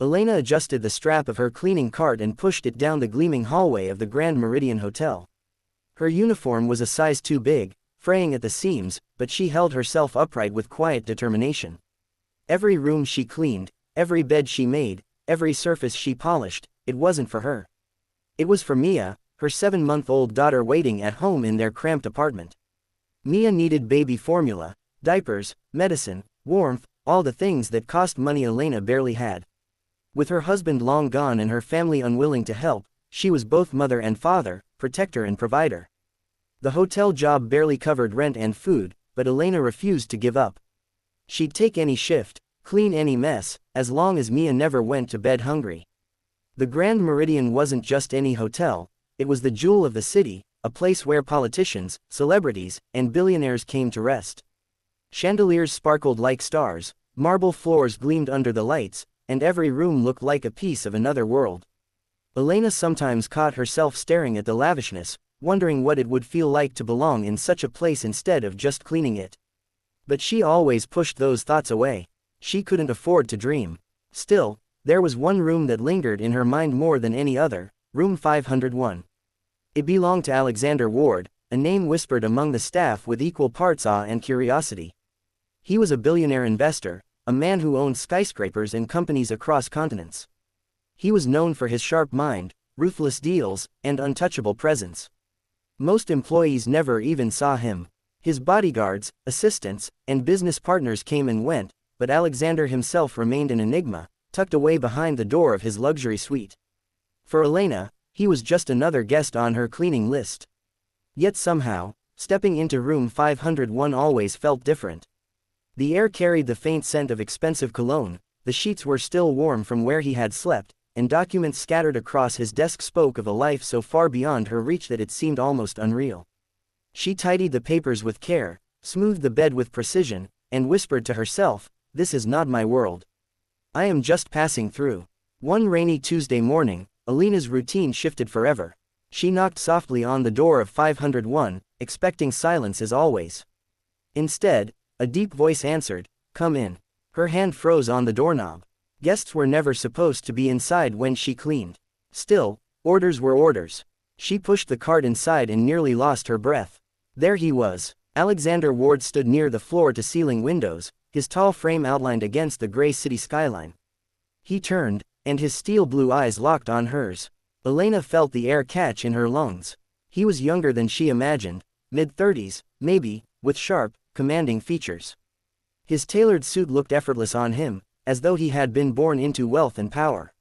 Elena adjusted the strap of her cleaning cart and pushed it down the gleaming hallway of the Grand Meridian Hotel. Her uniform was a size too big, fraying at the seams, but she held herself upright with quiet determination. Every room she cleaned, every bed she made, every surface she polished, it wasn't for her. It was for Mia, her 7-month-old daughter waiting at home in their cramped apartment. Mia needed baby formula, diapers, medicine, warmth, all the things that cost money Elena barely had. With her husband long gone and her family unwilling to help, she was both mother and father, protector and provider. The hotel job barely covered rent and food, but Elena refused to give up. She'd take any shift, clean any mess, as long as Mia never went to bed hungry. The Grand Meridian wasn't just any hotel, it was the jewel of the city, a place where politicians, celebrities, and billionaires came to rest. Chandeliers sparkled like stars, marble floors gleamed under the lights, and every room looked like a piece of another world. Elena sometimes caught herself staring at the lavishness, wondering what it would feel like to belong in such a place instead of just cleaning it. But she always pushed those thoughts away. She couldn't afford to dream. Still, there was one room that lingered in her mind more than any other, room 501. It belonged to Alexander Ward, a name whispered among the staff with equal parts awe and curiosity. He was a billionaire investor, a man who owned skyscrapers and companies across continents. He was known for his sharp mind, ruthless deals, and untouchable presence. Most employees never even saw him. His bodyguards, assistants, and business partners came and went, but Alexander himself remained an enigma, tucked away behind the door of his luxury suite. For Elena, he was just another guest on her cleaning list. Yet somehow, stepping into room 501 always felt different. The air carried the faint scent of expensive cologne, the sheets were still warm from where he had slept, and documents scattered across his desk spoke of a life so far beyond her reach that it seemed almost unreal. She tidied the papers with care, smoothed the bed with precision, and whispered to herself, "This is not my world. I am just passing through." One rainy Tuesday morning, Elena's routine shifted forever. She knocked softly on the door of 501, expecting silence as always. Instead, a deep voice answered, "Come in." Her hand froze on the doorknob. Guests were never supposed to be inside when she cleaned. Still, orders were orders. She pushed the cart inside and nearly lost her breath. There he was. Alexander Ward stood near the floor-to-ceiling windows, his tall frame outlined against the gray city skyline. He turned, and his steel-blue eyes locked on hers. Elena felt the air catch in her lungs. He was younger than she imagined, mid-30s, maybe, with sharp, commanding features. His tailored suit looked effortless on him, as though he had been born into wealth and power.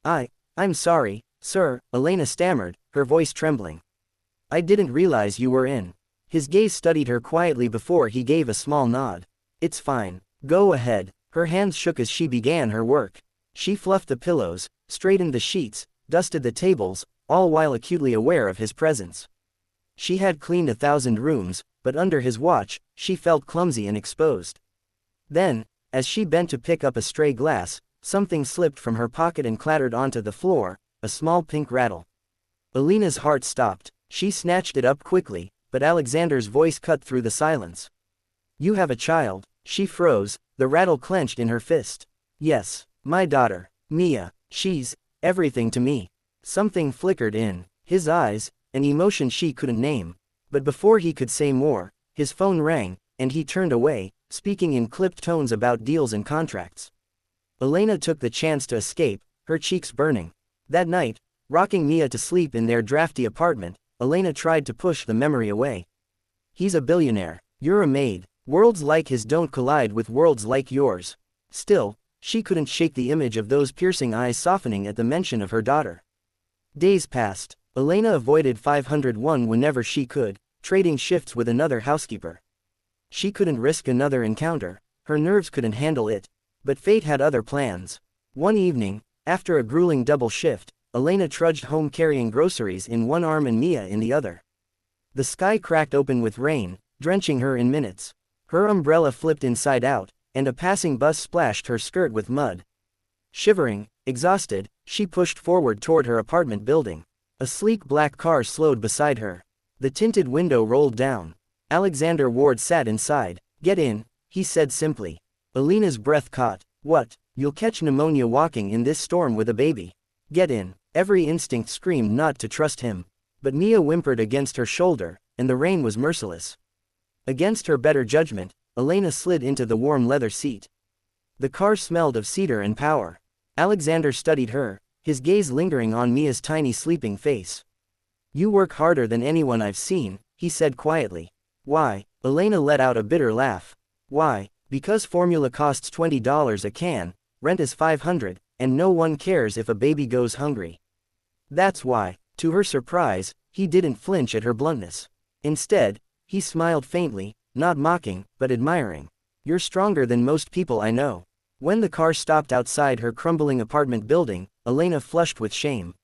I'm sorry, sir," Elena stammered, her voice trembling. "I didn't realize you were in." His gaze studied her quietly before he gave a small nod. "It's fine. Go ahead." Her hands shook as she began her work. She fluffed the pillows, straightened the sheets, dusted the tables, all while acutely aware of his presence. She had cleaned 1,000 rooms, but under his watch, she felt clumsy and exposed. Then, as she bent to pick up a stray glass, something slipped from her pocket and clattered onto the floor, a small pink rattle. Elena's heart stopped. She snatched it up quickly, but Alexander's voice cut through the silence. "You have a child." She froze, the rattle clenched in her fist. "Yes, my daughter, Mia. She's everything to me." Something flickered in his eyes, an emotion she couldn't name. But before he could say more, his phone rang, and he turned away, speaking in clipped tones about deals and contracts. Elena took the chance to escape, her cheeks burning. That night, rocking Mia to sleep in their drafty apartment, Elena tried to push the memory away. "He's a billionaire. You're a maid. Worlds like his don't collide with worlds like yours." Still, she couldn't shake the image of those piercing eyes softening at the mention of her daughter. Days passed. Elena avoided 501 whenever she could, trading shifts with another housekeeper. She couldn't risk another encounter, her nerves couldn't handle it. But fate had other plans. One evening, after a grueling double shift, Elena trudged home carrying groceries in one arm and Mia in the other. The sky cracked open with rain, drenching her in minutes. Her umbrella flipped inside out, and a passing bus splashed her skirt with mud. Shivering, exhausted, she pushed forward toward her apartment building. A sleek black car slowed beside her. The tinted window rolled down. Alexander Ward sat inside. "Get in," he said simply. Elena's breath caught. "What?" You'll catch pneumonia walking in this storm with a baby. Get in. Every instinct screamed not to trust him. But Mia whimpered against her shoulder, and the rain was merciless. Against her better judgment, Elena slid into the warm leather seat. The car smelled of cedar and power. Alexander studied her, his gaze lingering on Mia's tiny sleeping face. You work harder than anyone I've seen, he said quietly. Why? Elena let out a bitter laugh. Why? Because formula costs $20 a can, rent is $500, and no one cares if a baby goes hungry. That's why. To her surprise, he didn't flinch at her bluntness. Instead, he smiled faintly, not mocking, but admiring. You're stronger than most people I know. When the car stopped outside her crumbling apartment building, Elena flushed with shame.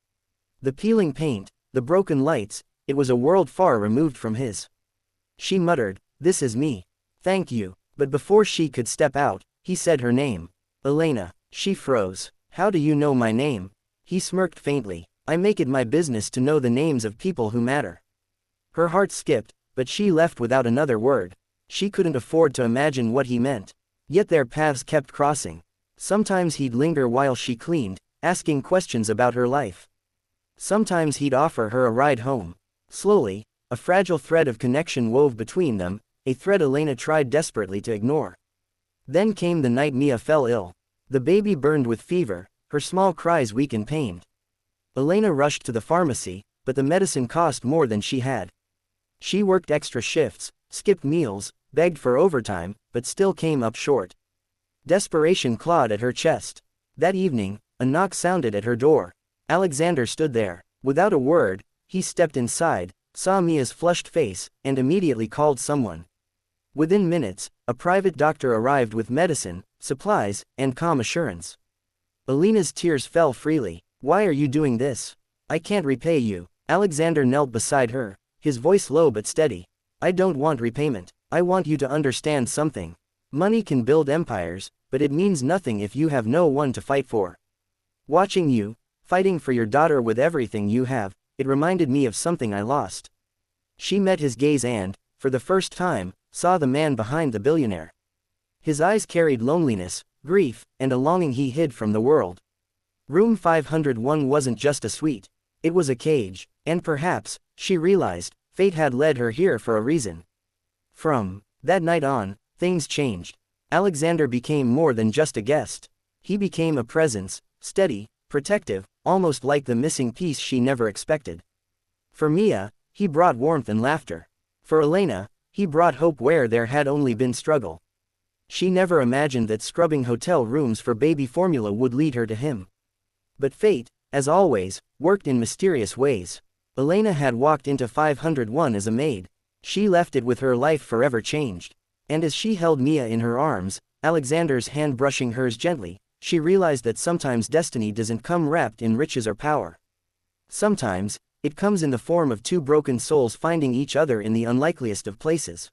The peeling paint, the broken lights, it was a world far removed from his. She muttered, "This is me. Thank you." But before she could step out, he said her name. Elena. She froze. How do you know my name? He smirked faintly. I make it my business to know the names of people who matter. Her heart skipped, but she left without another word. She couldn't afford to imagine what he meant. Yet their paths kept crossing. Sometimes he'd linger while she cleaned, asking questions about her life. Sometimes he'd offer her a ride home. Slowly, a fragile thread of connection wove between them, a thread Elena tried desperately to ignore. Then came the night Mia fell ill. The baby burned with fever, her small cries weak and pained. Elena rushed to the pharmacy, but the medicine cost more than she had. She worked extra shifts, skipped meals, begged for overtime, but still came up short. Desperation clawed at her chest. That evening, a knock sounded at her door. Alexander stood there. Without a word, he stepped inside, saw Mia's flushed face, and immediately called someone. Within minutes, a private doctor arrived with medicine, supplies, and calm assurance. Elena's tears fell freely. Why are you doing this? I can't repay you. Alexander knelt beside her, his voice low but steady. I don't want repayment. I want you to understand something. Money can build empires, but it means nothing if you have no one to fight for. Watching you, fighting for your daughter with everything you have, it reminded me of something I lost. She met his gaze and, for the first time, saw the man behind the billionaire. His eyes carried loneliness, grief, and a longing he hid from the world. Room 501 wasn't just a suite. It was a cage, and perhaps, she realized, fate had led her here for a reason. From that night on, things changed. Alexander became more than just a guest. He became a presence, steady, protective, almost like the missing piece she never expected. For Mia, he brought warmth and laughter. For Elena, he brought hope where there had only been struggle. She never imagined that scrubbing hotel rooms for baby formula would lead her to him. But fate, as always, worked in mysterious ways. Elena had walked into 501 as a maid. She left it with her life forever changed. And as she held Mia in her arms, Alexander's hand brushing hers gently, she realized that sometimes destiny doesn't come wrapped in riches or power. Sometimes, it comes in the form of two broken souls finding each other in the unlikeliest of places.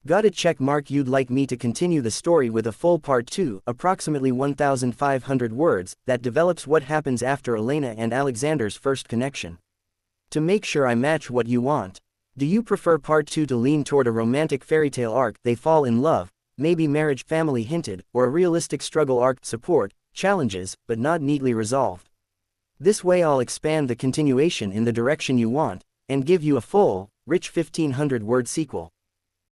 Got it? Check mark. You'd like me to continue the story with a full part 2, approximately 1,500 words, that develops what happens after Elena and Alexander's first connection. To make sure I match what you want. Do you prefer part 2 to lean toward a romantic fairytale arc, they fall in love, maybe marriage family hinted, or a realistic struggle arc, support, challenges, but not neatly resolved? This way I'll expand the continuation in the direction you want, and give you a full, rich 1,500-word sequel.